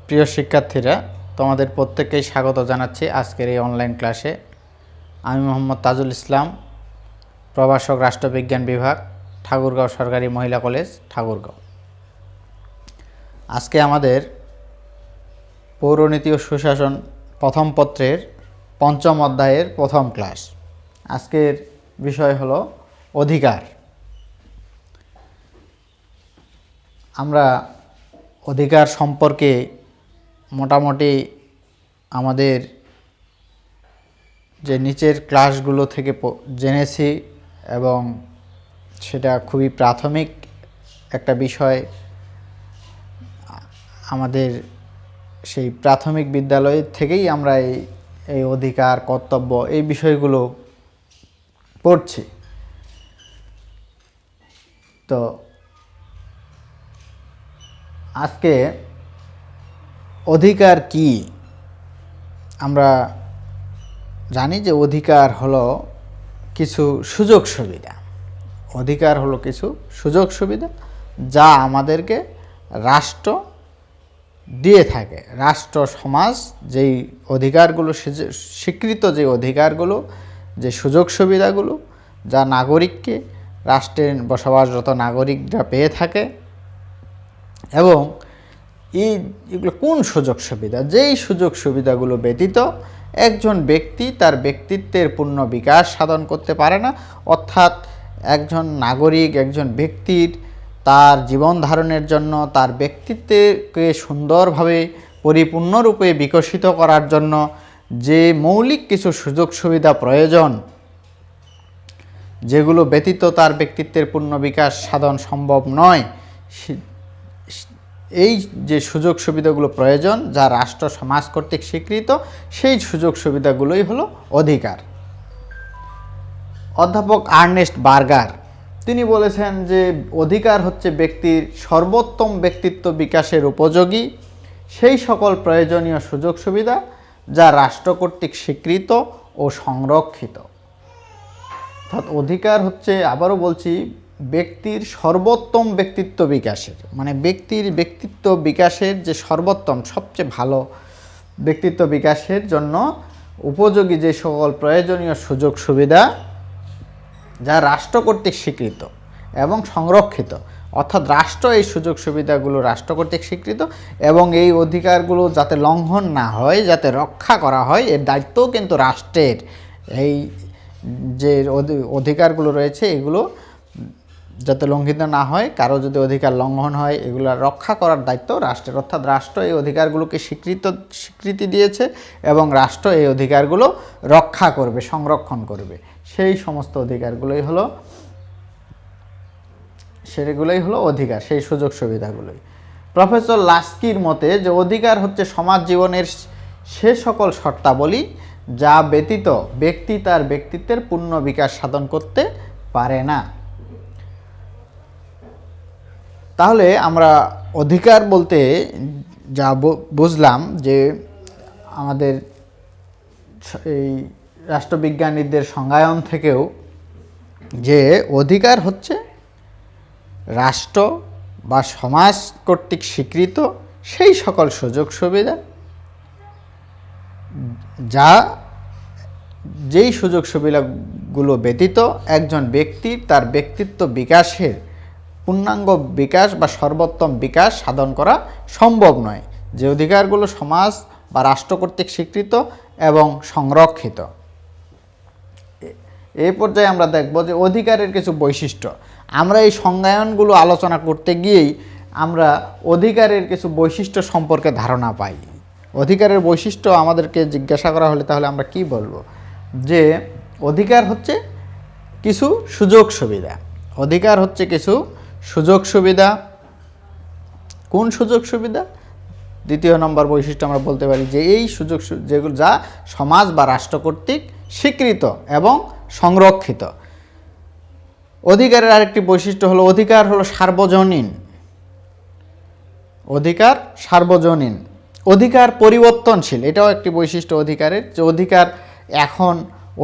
প্রিয় শিক্ষার্থীরা, তোমাদের প্রত্যেককেই স্বাগত জানাচ্ছি আজকের এই অনলাইন ক্লাসে। আমি মোহাম্মদ তাজুল ইসলাম, প্রভাষক, রাষ্ট্রবিজ্ঞান বিভাগ, ঠাকুরগাঁও সরকারি মহিলা কলেজ, ঠাকুরগাঁও। আজকে আমাদের পৌরনীতি ও সুশাসন প্রথম পত্রের পঞ্চম অধ্যায়ের প্রথম ক্লাস। আজকের বিষয় হলো অধিকার। আমরা অধিকার সম্পর্কে মোটামুটি আমাদের যে নিচের ক্লাসগুলো থেকে জেনেছি এবং সেটা খুবই প্রাথমিক একটা বিষয়। আমাদের সেই প্রাথমিক বিদ্যালয় থেকেই আমরা এই অধিকার, কর্তব্য, এই বিষয়গুলো পড়ছি। তো আজকে অধিকার কি? আমরা জানি যে অধিকার হলো কিছু সুযোগ সুবিধা। অধিকার হলো কিছু সুযোগ সুবিধা যা আমাদেরকে রাষ্ট্র দিয়ে থাকে। রাষ্ট্র সমাজ যেই অধিকারগুলো স্বীকৃত, যে অধিকারগুলো, যে সুযোগ সুবিধাগুলো যা নাগরিককে, রাষ্ট্রের বসবাসরত নাগরিকরা পেয়ে থাকে। এবং এগুলো কোন সুযোগ সুবিধা? যেই সুযোগ সুবিধাগুলো ব্যতীত একজন ব্যক্তি তার ব্যক্তিত্বের পূর্ণ বিকাশ সাধন করতে পারে না। অর্থাৎ একজন নাগরিক, একজন ব্যক্তির তার জীবন ধারণের জন্য, তার ব্যক্তিত্বকে সুন্দরভাবে পরিপূর্ণরূপে বিকশিত করার জন্য যে মৌলিক কিছু সুযোগ সুবিধা প্রয়োজন, যেগুলো ব্যতীত তার ব্যক্তিত্বের পূর্ণ বিকাশ সাধন সম্ভব নয়, এই যে সুযোগ সুবিধাগুলো প্রয়োজন, যা রাষ্ট্র সমাজ কর্তৃক স্বীকৃত, সেই সুযোগ সুবিধাগুলোই হলো অধিকার। অধ্যাপক আর্নেস্ট বার্গার তিনি বলেছেন যে অধিকার হচ্ছে ব্যক্তির সর্বোত্তম ব্যক্তিত্ব বিকাশের উপযোগী সেই সকল প্রয়োজনীয় সুযোগ সুবিধা যা রাষ্ট্র কর্তৃক স্বীকৃত ও সংরক্ষিত। অর্থাৎ অধিকার হচ্ছে, আবারও বলছি, ব্যক্তির সর্বোত্তম ব্যক্তিত্ব বিকাশের, মানে ব্যক্তির ব্যক্তিত্ব বিকাশের যে সর্বোত্তম, সবচেয়ে ভালো ব্যক্তিত্ব বিকাশের জন্য উপযোগী যে সকল প্রয়োজনীয় সুযোগ সুবিধা যা রাষ্ট্র কর্তৃক স্বীকৃত এবং সংরক্ষিত। অর্থাৎ রাষ্ট্র এই সুযোগ সুবিধাগুলো রাষ্ট্র কর্তৃক স্বীকৃত এবং এই অধিকারগুলো যাতে লঙ্ঘন না হয়, যাতে রক্ষা করা হয়, এর দায়িত্বও কিন্তু রাষ্ট্রের। এই যে অধিকারগুলো রয়েছে এগুলো যাতে লঙ্ঘিত না হয়, কারো যদি অধিকার লঙ্ঘন হয়, এগুলো রক্ষা করার দায়িত্ব রাষ্ট্রের। অর্থাৎ রাষ্ট্র এই অধিকারগুলোকে স্বীকৃতি দিয়েছে এবং রাষ্ট্র এই অধিকারগুলো রক্ষা করবে, সংরক্ষণ করবে। সেই সমস্ত অধিকারগুলোই হলো, সেগুলোই হলো অধিকার, সেই সুযোগ সুবিধাগুলোই। প্রফেসর লাস্কির মতে যে অধিকার হচ্ছে সমাজ জীবনের সে সকল শর্তাবলী যা ব্যতীত ব্যক্তি তার ব্যক্তিত্বের পূর্ণ বিকাশ সাধন করতে পারে না। তাহলে আমরা অধিকার বলতে যা বুঝলাম যে আমাদের এই রাষ্ট্রবিজ্ঞানীদের সংজ্ঞায়ন থেকেও যে অধিকার হচ্ছে রাষ্ট্র বা সমাজ কর্তৃক স্বীকৃত সেই সকল সুযোগ সুবিধা যা, যেই সুযোগ সুবিধাগুলো ব্যতীত একজন ব্যক্তির তার ব্যক্তিত্ব বিকাশের পূর্ণাঙ্গ বিকাশ বা সর্বোত্তম বিকাশ সাধন করা সম্ভব নয়, যে অধিকারগুলো সমাজ বা রাষ্ট্র কর্তৃক স্বীকৃত এবং সংরক্ষিত। এই পর্যায়ে আমরা দেখব যে অধিকারের কিছু বৈশিষ্ট্য। আমরা এই সংজ্ঞায়নগুলো আলোচনা করতে গিয়েই আমরা অধিকারের কিছু বৈশিষ্ট্য সম্পর্কে ধারণা পাই। অধিকারের বৈশিষ্ট্য আমাদেরকে জিজ্ঞাসা করা হলে তাহলে আমরা কি বলবো? যে অধিকার হচ্ছে কিছু সুযোগ সুবিধা। অধিকার হচ্ছে কিছু সুযোগ সুবিধা। কোন সুযোগ সুবিধা? দ্বিতীয় নম্বর বৈশিষ্ট্য আমরা বলতে পারি যে এই সুযোগ যেগুলো যা সমাজ বা রাষ্ট্র কর্তৃক স্বীকৃত এবং সংরক্ষিত। অধিকারের আরেকটি বৈশিষ্ট্য হলো অধিকার হলো সার্বজনীন। অধিকার সার্বজনীন। অধিকার পরিবর্তনশীল, এটাও একটি বৈশিষ্ট্য অধিকারের, যে অধিকার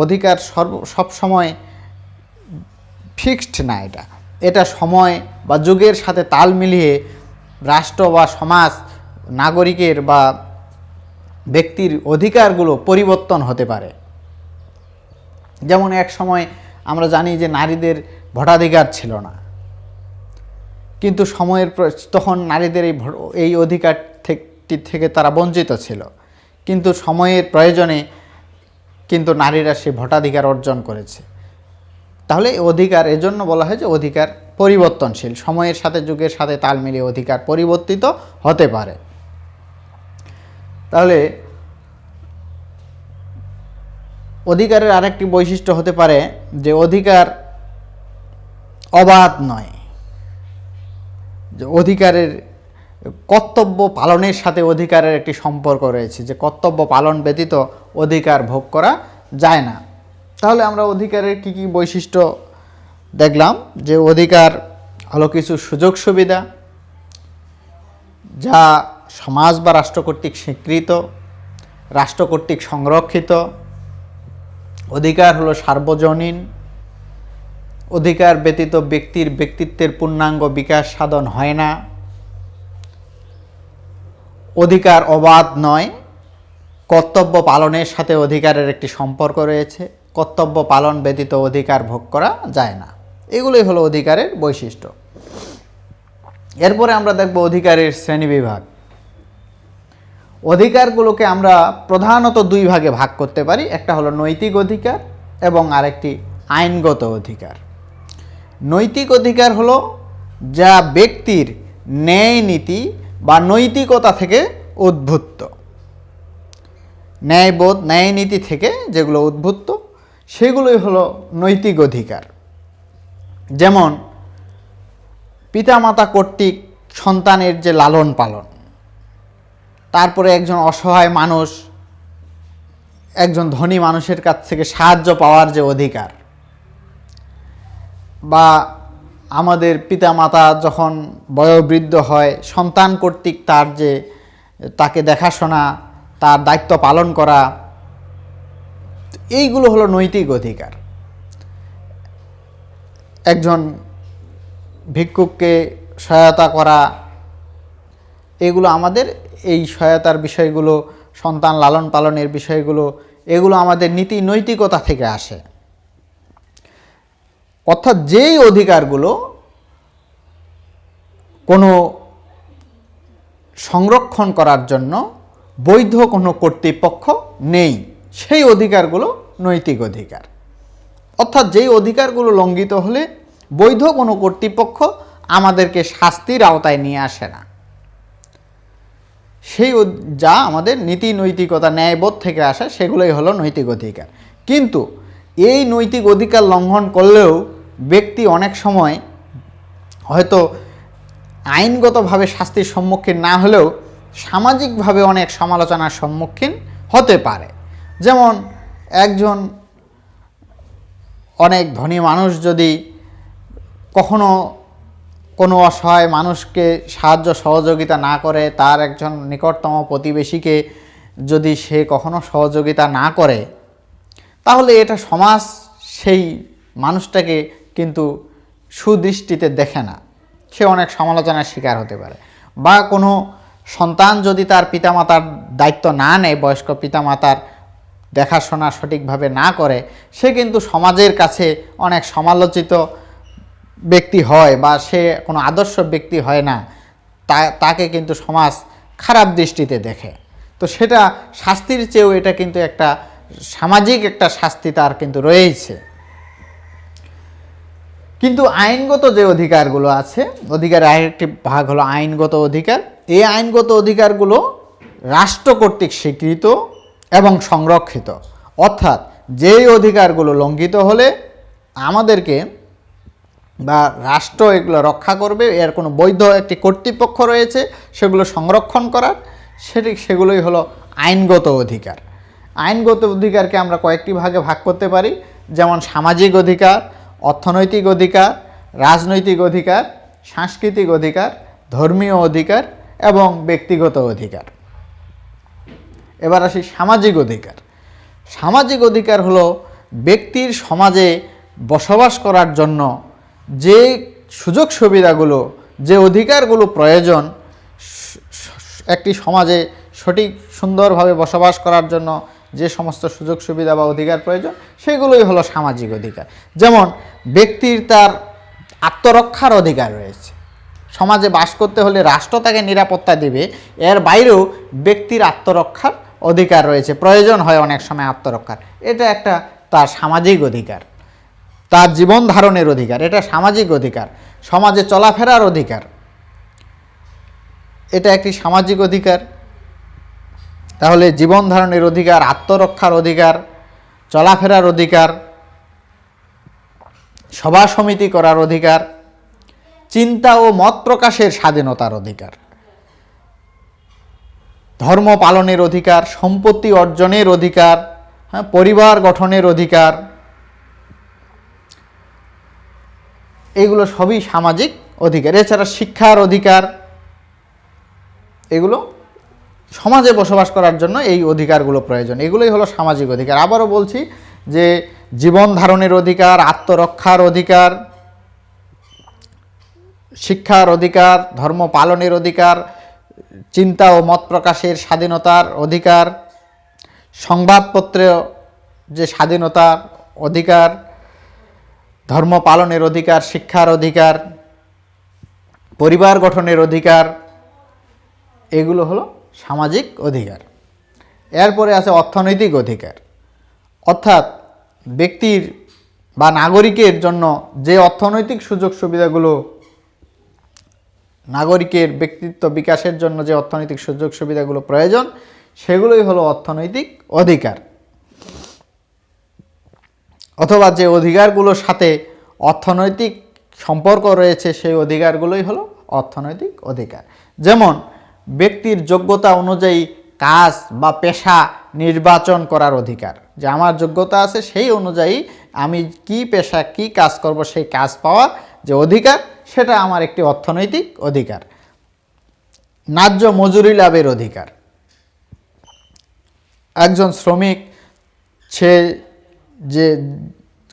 অধিকার সবসময় ফিক্সড না। এটা সময় বা যুগের সাথে তাল মিলিয়ে রাষ্ট্র বা সমাজ নাগরিকের বা ব্যক্তির অধিকারগুলো পরিবর্তন হতে পারে। যেমন এক সময় আমরা জানি যে নারীদের ভোটাধিকার ছিল না, কিন্তু তখন নারীদের এই অধিকার থেকে তারা বঞ্চিত ছিল, কিন্তু সময়ের প্রয়োজনে কিন্তু নারীরা সেই ভোটাধিকার অর্জন করেছে। তাহলে অধিকার এজন্য বলা হয় যে অধিকার পরিবর্তনশীল, সময়ের সাথে যুগের সাথে তাল মিলিয়ে অধিকার পরিবর্তিত হতে পারে। তাহলে অধিকারের আরেকটি বৈশিষ্ট্য হতে পারে যে অধিকার অবাধ নয়, যে অধিকারের কর্তব্য পালনের সাথে অধিকারের একটি সম্পর্ক রয়েছে, যে কর্তব্য পালন ব্যতীত অধিকার ভোগ করা যায় না। তাহলে আমরা অধিকারের কি কি বৈশিষ্ট্য দেখলাম, যে অধিকার হলো কিছু সুযোগ সুবিধা যা সমাজ বা রাষ্ট্র কর্তৃক স্বীকৃত, রাষ্ট্র কর্তৃক সংরক্ষিত। অধিকার হলো সার্বজনীন, অধিকার ব্যতীত ব্যক্তির ব্যক্তিত্বের পূর্ণাঙ্গ বিকাশ সাধন হয় না। অধিকার অবাধ নয়, কর্তব্য পালনের সাথে অধিকারের একটি সম্পর্ক রয়েছে, কর্তব্য পালন ব্যতীত অধিকার ভোগ করা যায় না। এগুলোই হলো অধিকারের বৈশিষ্ট্য। এরপরে আমরা দেখব অধিকারের শ্রেণীবিভাগ। অধিকারগুলোকে আমরা প্রধানত দুই ভাগে ভাগ করতে পারি, একটা হলো নৈতিক অধিকার এবং আরেকটি আইনগত অধিকার। নৈতিক অধিকার হলো যা ব্যক্তির ন্যায় নীতি বা নৈতিকতা থেকে উদ্ভূত, ন্যায়বোধ ন্যায় নীতি থেকে যেগুলো উদ্ভূত সেগুলোই হলো নৈতিক অধিকার। যেমন পিতামাতা কর্তৃক সন্তানের যে লালন পালন, তারপরে একজন অসহায় মানুষ একজন ধনী মানুষের কাছ থেকে সাহায্য পাওয়ার যে অধিকার, বা আমাদের পিতামাতা যখন বয়োবৃদ্ধ হয় সন্তান কর্তৃক তাকে দেখাশোনা, তার দায়িত্ব পালন করা, এইগুলো হলো নৈতিক অধিকার। একজন ভিক্ষুককে সহায়তা করা, এগুলো আমাদের এই সহায়তার বিষয়গুলো, সন্তান লালন পালনের বিষয়গুলো, এগুলো আমাদের নীতি নৈতিকতা থেকে আসে। অর্থাৎ যেই অধিকারগুলো কোনো সংরক্ষণ করার জন্য বৈধ কোনো কর্তৃপক্ষ নেই, সেই অধিকারগুলো নৈতিক অধিকার। অর্থাৎ যেই অধিকারগুলো লঙ্ঘিত হলে বৈধ কোনো কর্তৃপক্ষ আমাদেরকে শাস্তির আওতায় নিয়ে আসে না, সেই যা আমাদের নীতি নৈতিকতা ন্যায়বোধ থেকে আসে, সেগুলোই হলো নৈতিক অধিকার। কিন্তু এই নৈতিক অধিকার লঙ্ঘন করলেও ব্যক্তি অনেক সময় হয়তো আইনগতভাবে শাস্তির সম্মুখীন না হলেও সামাজিকভাবে অনেক সমালোচনার সম্মুখীন হতে পারে। যেমন একজন অনেক ধনী মানুষ যদি কখনো কোনো অসহায় মানুষকে সাহায্য সহযোগিতা না করে, তার একজন নিকটতম প্রতিবেশীকে যদি সে কখনো সহযোগিতা না করে, তাহলে এটা সমাজ সেই মানুষটাকে কিন্তু সুদৃষ্টিতে দেখে না, সে অনেক সমালোচনার শিকার হতে পারে। বা কোনো সন্তান যদি তার পিতামাতার দায়িত্ব না নেয়, বয়স্ক পিতামাতার দেখাশোনা সঠিকভাবে না করে, সে কিন্তু সমাজের কাছে অনেক সমালোচিত ব্যক্তি হয়, বা সে কোনো আদর্শ ব্যক্তি হয় না, তাকে কিন্তু সমাজ খারাপ দৃষ্টিতে দেখে। তো সেটা শাস্তির চেয়েও এটা কিন্তু একটা সামাজিক একটা শাস্তি তার কিন্তু রয়েছে। কিন্তু আইনগত যে অধিকারগুলো আছে, অধিকারের আরেকটি ভাগ হলো আইনগত অধিকার। এই আইনগত অধিকারগুলো রাষ্ট্র কর্তৃক স্বীকৃত এবং সংরক্ষিত। অর্থাৎ যেই অধিকারগুলো লঙ্ঘিত হলে আমাদেরকে বা রাষ্ট্র এগুলো রক্ষা করবে, এর কোনো বৈধ একটি কর্তৃপক্ষ রয়েছে সেগুলো সংরক্ষণ করার, সেগুলোই হলো আইনগত অধিকার। আইনগত অধিকারকে আমরা কয়েকটি ভাগে ভাগ করতে পারি, যেমন সামাজিক অধিকার, অর্থনৈতিক অধিকার, রাজনৈতিক অধিকার, সাংস্কৃতিক অধিকার, ধর্মীয় অধিকার এবং ব্যক্তিগত অধিকার। এবার আসি সামাজিক অধিকার। সামাজিক অধিকার হলো ব্যক্তির সমাজে বসবাস করার জন্য যে সুযোগ সুবিধাগুলো, যে অধিকারগুলো প্রয়োজন একটি সমাজে সঠিক সুন্দরভাবে বসবাস করার জন্য যে সমস্ত সুযোগ সুবিধা বা অধিকার প্রয়োজন সেগুলোই হলো সামাজিক অধিকার। যেমন ব্যক্তির তার আত্মরক্ষার অধিকার রয়েছে, সমাজে বাস করতে হলে রাষ্ট্র তাকে নিরাপত্তা দেবে, এর বাইরেও ব্যক্তির আত্মরক্ষার অধিকার রয়েছে, প্রয়োজন হয় অনেক সময় আত্মরক্ষার, এটা একটা তার সামাজিক অধিকার। তার জীবন ধারণের অধিকার, এটা সামাজিক অধিকার। সমাজে চলাফেরার অধিকার, এটা একটি সামাজিক অধিকার। তাহলে জীবন ধারণের অধিকার, আত্মরক্ষার অধিকার, চলাফেরার অধিকার, সভা সমিতি করার অধিকার, চিন্তা ও মত প্রকাশের স্বাধীনতার অধিকার, ধর্ম পালনের অধিকার, সম্পত্তি অর্জনের অধিকার, পরিবার গঠনের অধিকার, এগুলো সবই সামাজিক অধিকার। এছাড়া শিক্ষার অধিকার, এগুলো সমাজে বসবাস করার জন্য এই অধিকারগুলো প্রয়োজন, এগুলোই হলো সামাজিক অধিকার। আবারও বলছি যে জীবন ধারণের অধিকার, আত্মরক্ষার অধিকার, শিক্ষার অধিকার, ধর্ম পালনের অধিকার, চিন্তা ও মত প্রকাশের স্বাধীনতার অধিকার, সংবাদপত্রে যে স্বাধীনতার অধিকার, ধর্ম পালনের অধিকার, শিক্ষার অধিকার, পরিবার গঠনের অধিকার, এগুলো হলো সামাজিক অধিকার। এরপরে আছে অর্থনৈতিক অধিকার, অর্থাৎ ব্যক্তির বা নাগরিকের জন্য যে অর্থনৈতিক সুযোগ সুবিধাগুলো, নাগরিকের ব্যক্তিত্ব বিকাশের জন্য যে অর্থনৈতিক সুযোগ সুবিধাগুলো প্রয়োজন সেগুলোই হলো অর্থনৈতিক অধিকার। অথবা যে অধিকারগুলোর সাথে অর্থনৈতিক সম্পর্ক রয়েছে সেই অধিকারগুলোই হলো অর্থনৈতিক অধিকার। যেমন ব্যক্তির যোগ্যতা অনুযায়ী কাজ বা পেশা নির্বাচন করার অধিকার, যে আমার যোগ্যতা আছে সেই অনুযায়ী আমি কি পেশা কি কাজ করব সেই কাজ পাওয়ার যে অধিকার, সেটা আমার একটি অর্থনৈতিক অধিকার। ন্যায্য মজুরি লাভের অধিকার, একজন শ্রমিক সে যে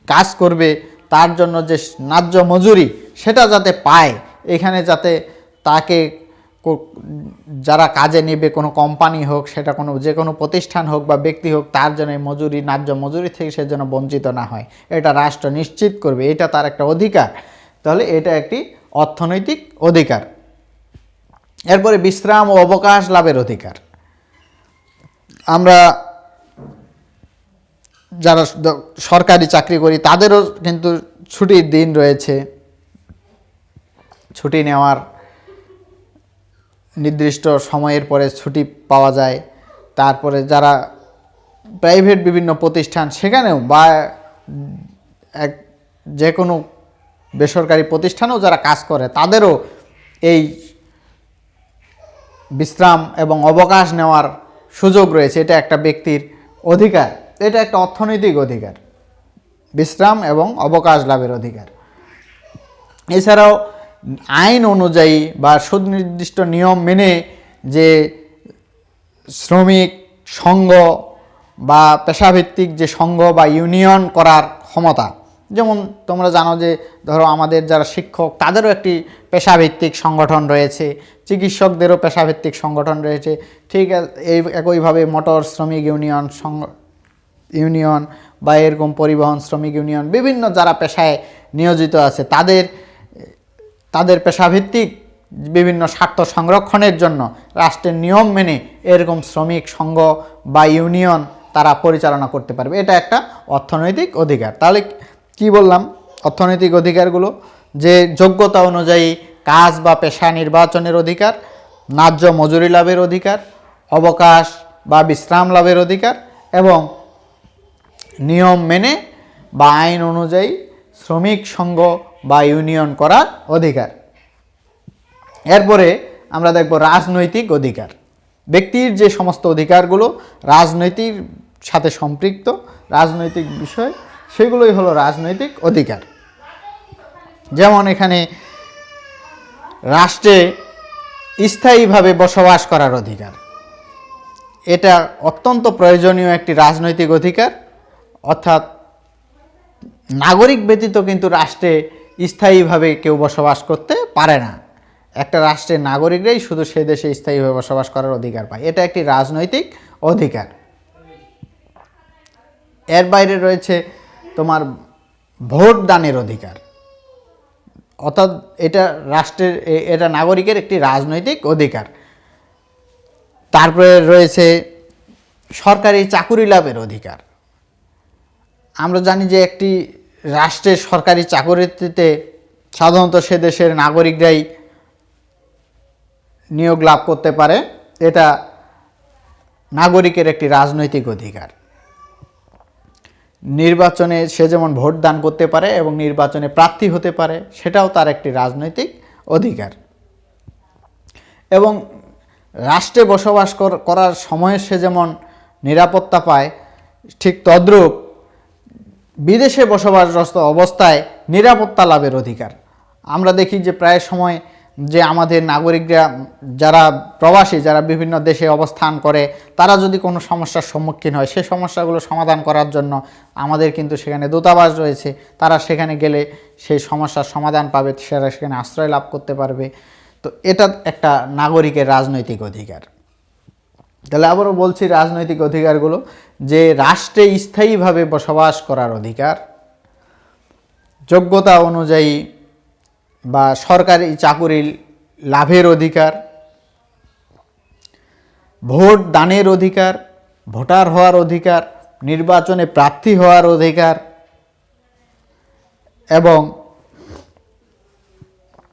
কাজ করবে তার জন্য যে ন্যায্য মজুরি সেটা যাতে পায়, এখানে যাতে তাকে যারা কাজে নেবে, কোনো কোম্পানি হোক, সেটা কোনো যে কোনো প্রতিষ্ঠান হোক বা ব্যক্তি হোক, তার জন্য মজুরি, ন্যায্য মজুরি থেকে সে যেন বঞ্চিত না হয়, এটা রাষ্ট্র নিশ্চিত করবে, এটা তার একটা অধিকার। তাহলে এটা একটি অর্থনৈতিক অধিকার। এরপরে বিশ্রাম ও অবকাশ লাভের অধিকার, আমরা যারা সরকারি চাকরি করি তাদেরও কিন্তু ছুটির দিন রয়েছে, ছুটি নেওয়ার নির্দিষ্ট সময়ের পরে ছুটি পাওয়া যায়। তারপরে যারা প্রাইভেট বিভিন্ন প্রতিষ্ঠান সেখানেও বা যে কোনো বেসরকারি প্রতিষ্ঠানেও যারা কাজ করে তাদেরও এই বিশ্রাম এবং অবকাশ নেওয়ার সুযোগ রয়েছে, এটা একটা ব্যক্তির অধিকার, এটা একটা অর্থনৈতিক অধিকার, বিশ্রাম এবং অবকাশ লাভের অধিকার। এছাড়াও আইন অনুযায়ী বা সুনির্দিষ্ট নিয়ম মেনে যে শ্রমিক সংঘ বা পেশাভিত্তিক যে সংঘ বা ইউনিয়ন করার ক্ষমতা, যেমন তোমরা জানো যে ধরো আমাদের যারা শিক্ষক তাদেরও একটি পেশাভিত্তিক সংগঠন রয়েছে, চিকিৎসকদেরও পেশাভিত্তিক সংগঠন রয়েছে, ঠিক এই একইভাবে মোটর শ্রমিক ইউনিয়ন বা এরকম পরিবহন শ্রমিক ইউনিয়ন, বিভিন্ন যারা পেশায় নিয়োজিত আছে তাদের পেশাভিত্তিক বিভিন্ন স্বার্থ সংরক্ষণের জন্য রাষ্ট্রের নিয়ম মেনে এরকম শ্রমিক সংঘ বা ইউনিয়ন তারা পরিচালনা করতে পারবে, এটা একটা অর্থনৈতিক অধিকার। তাহলে কি বললাম? অর্থনৈতিক অধিকারগুলো যে যোগ্যতা অনুযায়ী কাজ বা পেশা নির্বাচনের অধিকার, ন্যায্য মজুরি লাভের অধিকার, অবকাশ বা বিশ্রাম লাভের অধিকার এবং নিয়ম মেনে বা আইন অনুযায়ী শ্রমিক সংঘ বা ইউনিয়ন করার অধিকার। এরপরে আমরা দেখব রাজনৈতিক অধিকার। ব্যক্তির যে সমস্ত অধিকারগুলো রাজনৈতিক সাথে সম্পৃক্ত, রাজনৈতিক বিষয়, সেগুলোই হলো রাজনৈতিক অধিকার। যেমন এখানে রাষ্ট্রে স্থায়ীভাবে বসবাস করার অধিকার, এটা অত্যন্ত প্রয়োজনীয় একটি রাজনৈতিক অধিকার। অর্থাৎ নাগরিক ব্যতীত কিন্তু রাষ্ট্রে স্থায়ীভাবে কেউ বসবাস করতে পারে না, একটা রাষ্ট্রের নাগরিকরাই শুধু সে দেশে স্থায়ীভাবে বসবাস করার অধিকার পায়। এটা একটি রাজনৈতিক অধিকার। এর বাইরে রয়েছে তোমার ভোট দানের অধিকার, অর্থাৎ এটা রাষ্ট্রের, এটা নাগরিকের একটি রাজনৈতিক অধিকার। তারপরে রয়েছে সরকারি চাকুরি লাভের অধিকার। আমরা জানি যে একটি রাষ্ট্রের সরকারি চাকুরিতে সাধারণত সে দেশের নাগরিকরাই নিয়োগ লাভ করতে পারে। এটা নাগরিকের একটি রাজনৈতিক অধিকার। নির্বাচনে সে যেমন ভোট দান করতে পারে এবং নির্বাচনে প্রার্থী হতে পারে, সেটাও তার একটি রাজনৈতিক অধিকার। এবং রাষ্ট্রে বসবাস করার সময়ে সে যেমন নিরাপত্তা পায়, ঠিক তদ্রূপ বিদেশে বসবাসরত অবস্থায় নিরাপত্তা লাভের অধিকার। আমরা দেখি যে প্রায় সময় যে আমাদের নাগরিকরা যারা প্রবাসী, যারা বিভিন্ন দেশে অবস্থান করে, তারা যদি কোনো সমস্যার সম্মুখীন হয়, সেই সমস্যাগুলো সমাধান করার জন্য আমাদের কিন্তু সেখানে দূতাবাস রয়েছে। তারা সেখানে গেলে সেই সমস্যার সমাধান পাবে, সেটা সেখানে আশ্রয় লাভ করতে পারবে। তো এটা একটা নাগরিকের রাজনৈতিক অধিকার। তাহলে আবারও বলছি রাজনৈতিক অধিকারগুলো, যে রাষ্ট্রে স্থায়ীভাবে বসবাস করার অধিকার, যোগ্যতা অনুযায়ী বা সরকারি চাকুরি লাভের অধিকার, ভোট দানের অধিকার, ভোটার হওয়ার অধিকার, নির্বাচনে প্রার্থী হওয়ার অধিকার এবং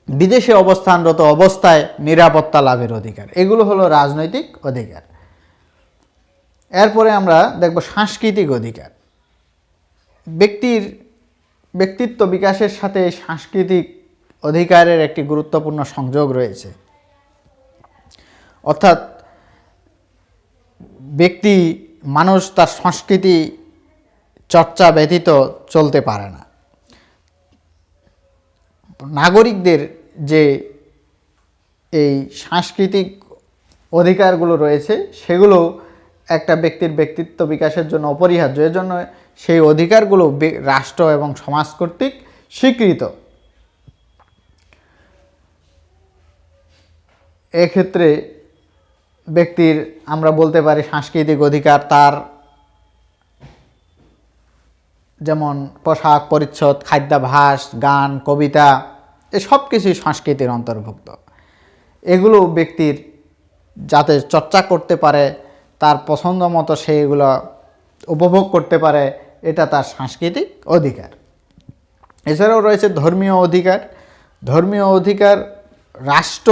বিদেশে অবস্থানরত অবস্থায় নিরাপত্তা লাভের অধিকার। এগুলো হলো রাজনৈতিক অধিকার। এরপরে আমরা দেখব সাংস্কৃতিক অধিকার। ব্যক্তিত্ব বিকাশের সাথে সাংস্কৃতিক অধিকারের একটি গুরুত্বপূর্ণ সংযোগ রয়েছে। অর্থাৎ মানুষ তার সংস্কৃতি চর্চা ব্যতীত চলতে পারে না। নাগরিকদের যে এই সাংস্কৃতিক অধিকারগুলো রয়েছে, সেগুলো একটা ব্যক্তির ব্যক্তিত্ব বিকাশের জন্য অপরিহার্য। এর জন্য সেই অধিকারগুলো রাষ্ট্র এবং সমাজ কর্তৃক স্বীকৃত। এক্ষেত্রে ব্যক্তির আমরা বলতে পারি সাংস্কৃতিক অধিকার, তার যেমন পোশাক পরিচ্ছদ, খাদ্যাভ্যাস, গান, কবিতা, এসব কিছুই সংস্কৃতির অন্তর্ভুক্ত। এগুলো ব্যক্তির যাতে চর্চা করতে পারে, তার পছন্দ মতো সে এগুলো উপভোগ করতে পারে, এটা তার সাংস্কৃতিক অধিকার। এছাড়াও রয়েছে ধর্মীয় অধিকার। ধর্মীয় অধিকার, রাষ্ট্র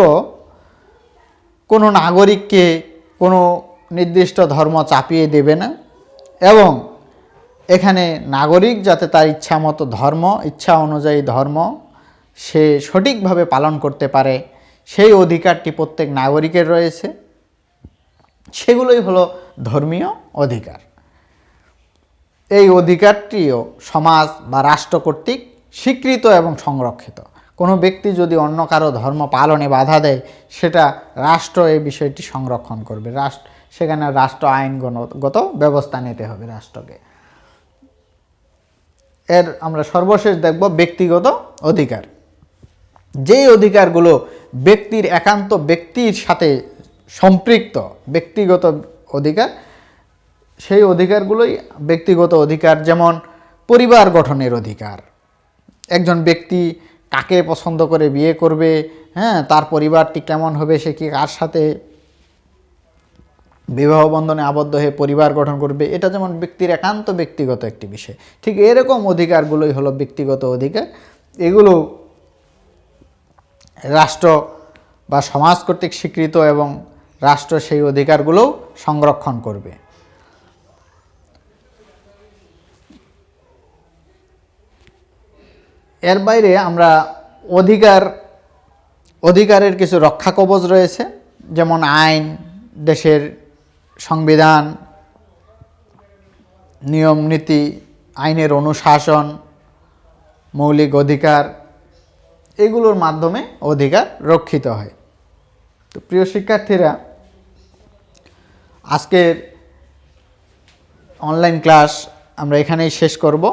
কোনো নাগরিককে কোনো নির্দিষ্ট ধর্ম চাপিয়ে দেবে না এবং এখানে নাগরিক যাতে তার ইচ্ছা মতো ইচ্ছা অনুযায়ী ধর্ম সে সঠিকভাবে পালন করতে পারে, সেই অধিকারটি প্রত্যেক নাগরিকের রয়েছে। সেগুলোই হলো ধর্মীয় অধিকার। এই অধিকারটিও সমাজ বা রাষ্ট্র কর্তৃক স্বীকৃত এবং সংরক্ষিত। কোনো ব্যক্তি যদি অন্য কারো ধর্ম পালনে বাধা দেয়, সেটা রাষ্ট্র এই বিষয়টি সংরক্ষণ করবে। সেখানে রাষ্ট্র আইনগত ব্যবস্থা নিতে হবে রাষ্ট্রকে। আমরা সর্বশেষ দেখব ব্যক্তিগত অধিকার। যেই অধিকারগুলো ব্যক্তির একান্ত ব্যক্তির সাথে সম্পৃক্ত, ব্যক্তিগত অধিকার, সেই অধিকারগুলোই ব্যক্তিগত অধিকার। যেমন পরিবার গঠনের অধিকার। একজন ব্যক্তি কাকে পছন্দ করে বিয়ে করবে, তার পরিবারটি কেমন হবে, সে কি কার সাথে বিবাহ বন্ধনে আবদ্ধ হয়ে পরিবার গঠন করবে, এটা যেমন ব্যক্তির একান্ত ব্যক্তিগত একটি বিষয়, ঠিক এরকম অধিকারগুলোই হলো ব্যক্তিগত অধিকার। এগুলো রাষ্ট্র বা সমাজ কর্তৃক স্বীকৃত এবং রাষ্ট্র সেই অধিকারগুলো সংরক্ষণ করবে। এর বাইরে আমরা অধিকারের কিছু রক্ষা কবচ রয়েছে, যেমন আইন, দেশের সংবিধান, নিয়ম নীতি, আইনের অনুশাসন, মৌলিক অধিকার, এগুলোর মাধ্যমে অধিকার রক্ষিত হয়। তো প্রিয় শিক্ষার্থীরা, আজকের অনলাইন ক্লাস আমরা এখানেই শেষ করব।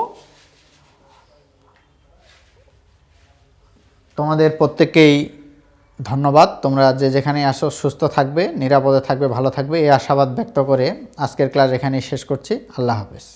তোমাদের প্রত্যেককেই ধন্যবাদ। তোমরা যে যেখানে আসো সুস্থ থাকবে, নিরাপদে থাকবে, ভালো থাকবে এই আশাবাদ ব্যক্ত করে আজকের ক্লাস এখানেই শেষ করছি। আল্লাহ হাফেজ।